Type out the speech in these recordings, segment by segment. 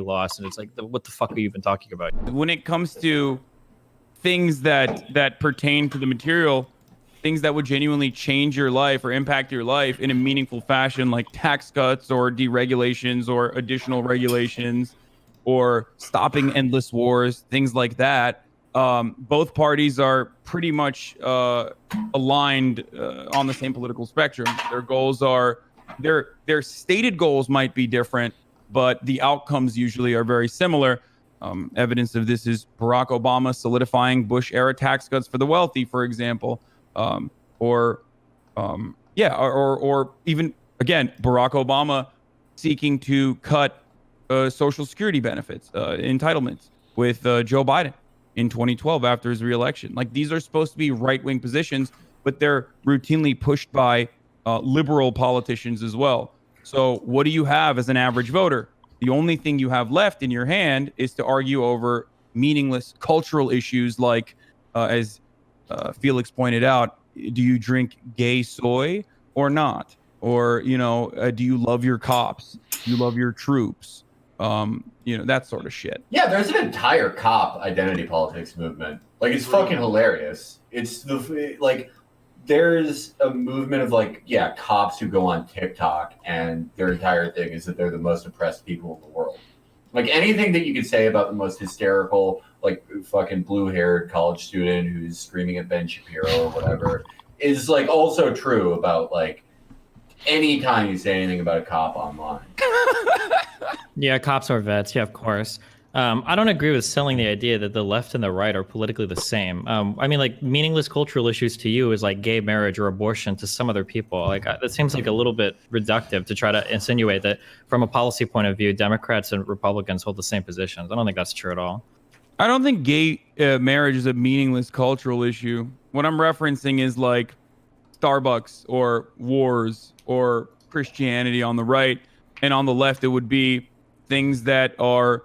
lost, and it's like, what the fuck are you even talking about? When it comes to things that pertain to the material, things that would genuinely change your life or impact your life in a meaningful fashion, like tax cuts or deregulations or additional regulations or stopping endless wars, things like that. Both parties are pretty much aligned on the same political spectrum. Their goals are their stated goals might be different, but the outcomes usually are very similar. Evidence of this is Barack Obama solidifying Bush-era tax cuts for the wealthy, for example, or even again Barack Obama seeking to cut Social Security benefits, entitlements with Joe Biden in 2012 after his reelection. Like, these are supposed to be right-wing positions, but they're routinely pushed by liberal politicians as well. So what do you have as an average voter? The only thing you have left in your hand is to argue over meaningless cultural issues like, as Felix pointed out, do you drink gay soy or not? Or, do you love your cops? Do you love your troops? That sort of shit. Yeah, there's an entire cop identity politics movement. Like, it's fucking hilarious. It's there's a movement of cops who go on TikTok and their entire thing is that they're the most oppressed people in the world. Like, anything that you could say about the most hysterical, fucking blue-haired college student who's screaming at Ben Shapiro or whatever is also true about any time you say anything about a cop online. Yeah, cops are vets. Yeah, of course. I don't agree with selling the idea that the left and the right are politically the same. Meaningless cultural issues to you is like gay marriage or abortion to some other people. That seems like a little bit reductive to try to insinuate that from a policy point of view, Democrats and Republicans hold the same positions. I don't think that's true at all. I don't think gay marriage is a meaningless cultural issue. What I'm referencing is Starbucks or wars or Christianity on the right, and on the left it would be things that are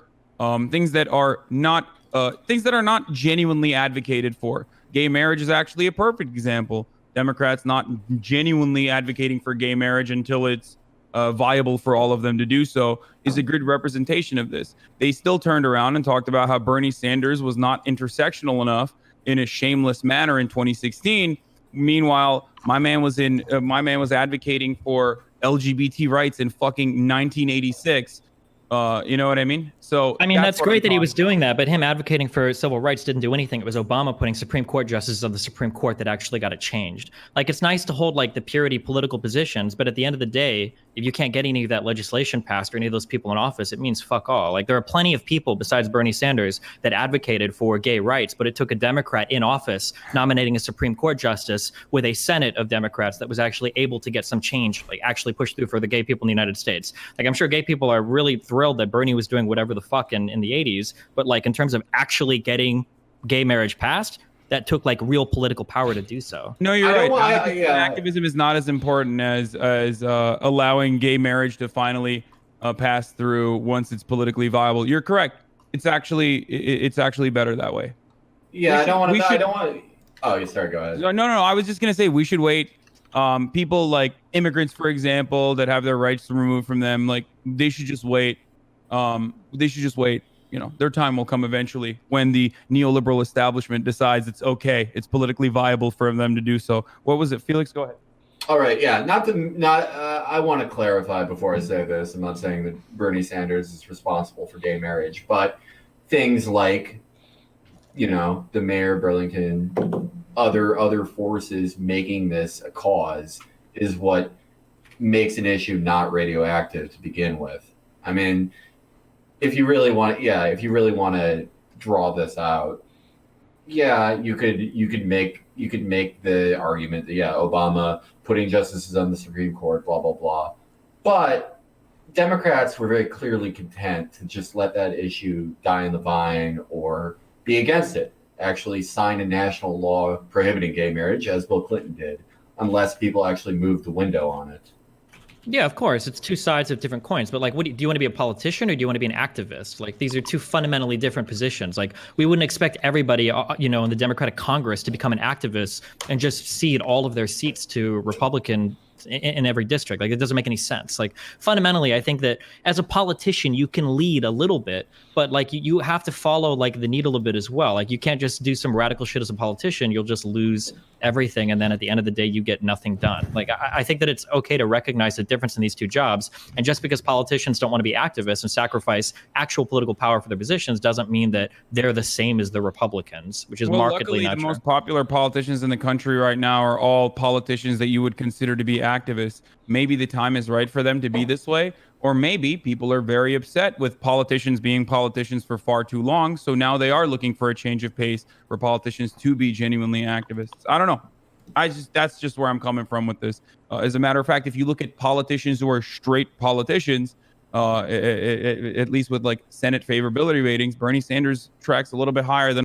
not genuinely advocated for. Gay marriage is actually a perfect example. Democrats not genuinely advocating for gay marriage until it's viable for all of them to do so is a good representation of this. They still turned around and talked about how Bernie Sanders was not intersectional enough in a shameless manner in 2016. Meanwhile, my man was advocating for LGBT rights in fucking 1986. You know what I mean? So that's great that he was doing that, but him advocating for civil rights didn't do anything. It was Obama putting Supreme Court justices on the Supreme Court that actually got it changed. It's nice to hold the purity political positions, but at the end of the day, if you can't get any of that legislation passed or any of those people in office, it means fuck all. There are plenty of people besides Bernie Sanders that advocated for gay rights, but it took a Democrat in office nominating a Supreme Court justice with a Senate of Democrats that was actually able to get some change, actually pushed through for the gay people in the United States. I'm sure gay people are really thrilled that Bernie was doing whatever the fuck in the 80s, but in terms of actually getting gay marriage passed, that took real political power to do so. No, you're right. Activism is not as important as allowing gay marriage to finally pass through once it's politically viable. You're correct. It's actually better that way. Yeah, I don't want to. Oh, sorry. Go ahead. No. I was just gonna say we should wait. People like immigrants, for example, that have their rights removed from them, they should just wait. Their time will come eventually when the neoliberal establishment decides it's okay, it's politically viable for them to do so. What was it, Felix? Go ahead. All right, yeah. I want to clarify before I say this. I'm not saying that Bernie Sanders is responsible for gay marriage, but things like, the mayor of Burlington, other forces making this a cause is what makes an issue not radioactive to begin with. If you really want to draw this out, you could make the argument that Obama putting justices on the Supreme Court, blah blah blah, but Democrats were very clearly content to just let that issue die in the vine or be against it. Actually, sign a national law prohibiting gay marriage, as Bill Clinton did, unless people actually moved the window on it. Yeah, of course. It's two sides of different coins. But do you want to be a politician or do you want to be an activist? These are two fundamentally different positions. We wouldn't expect everybody, in the Democratic Congress to become an activist and just cede all of their seats to Republican in every district. Like, it doesn't make any sense. Like, fundamentally, I think that as a politician, you can lead a little bit, but like you have to follow like the needle a bit as well. Like, you can't just do some radical shit as a politician. You'll just lose everything, and then at the end of the day, you get nothing done. Like, I think that it's okay to recognize the difference in these two jobs, and just because politicians don't want to be activists and sacrifice actual political power for their positions doesn't mean that they're the same as the Republicans, which is markedly luckily, not the true. most popular politicians in the country right now are all politicians that you would consider to be activists. Maybe the time is right for them to be this way, or maybe people are very upset with politicians being politicians for far too long, so now they are looking for a change of pace for politicians to be genuinely activists. I don't know. That's just where I'm coming from with this. As a matter of fact, if you look at politicians who are straight politicians, at least with like Senate favorability ratings, Bernie Sanders tracks a little bit higher than